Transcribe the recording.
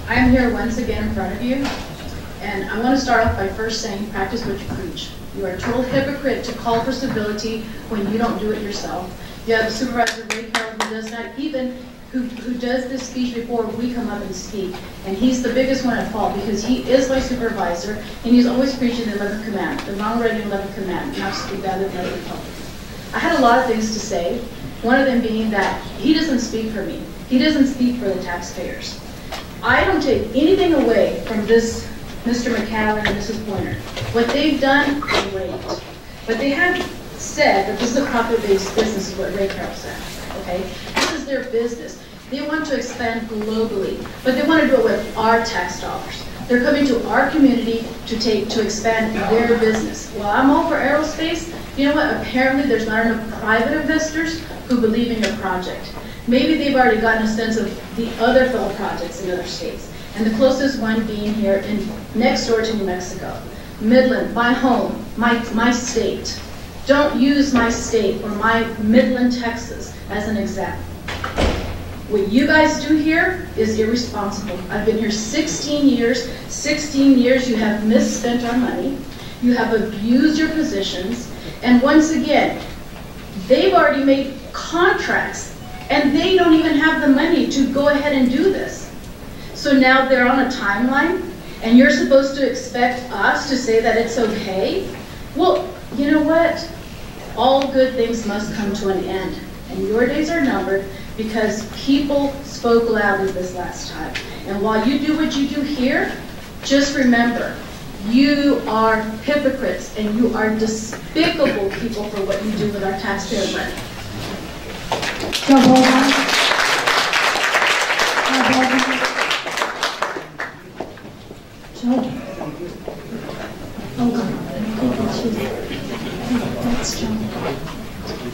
I'm here once again in front of you, and I want to start off by first saying, practice what you preach. You are a total hypocrite to call for civility when you don't do it yourself. You have Supervisor Ray Carroll who does not even, who does this speech before we come up and speak. And he's the biggest one at fault because he is my supervisor, and he's always preaching the 11th commandment, the long-ready 11th commandment, not to speak out of another Republican. I had a lot of things to say, one of them being that he doesn't speak for me. He doesn't speak for the taxpayers. I don't take anything away from this Mr. McCallum and Mrs. Pointer. What they've done, great. But they have said that this is a profit-based business, is what Ray Carroll said, okay? This is their business. They want to expand globally, but they want to do it with our tax dollars. They're coming to our community to expand their business. While I'm all for aerospace, you know what? Apparently there's not enough private investors who believe in your project. Maybe they've already gotten a sense of the other fellow projects in other states, and the closest one being here in next door to New Mexico. Midland, my home, my state. Don't use my state or my Midland, Texas as an example. What you guys do here is irresponsible. I've been here 16 years. 16 years you have misspent our money. You have abused your positions. And once again, they've already made contracts and they don't even have the money to go ahead and do this. So now they're on a timeline and you're supposed to expect us to say that it's okay? Well, you know what? All good things must come to an end. And your days are numbered because people spoke loudly this last time. And while you do what you do here, just remember, you are hypocrites and you are despicable people for what you do with our taxpayer money. Oh God, I think that's you. That's John.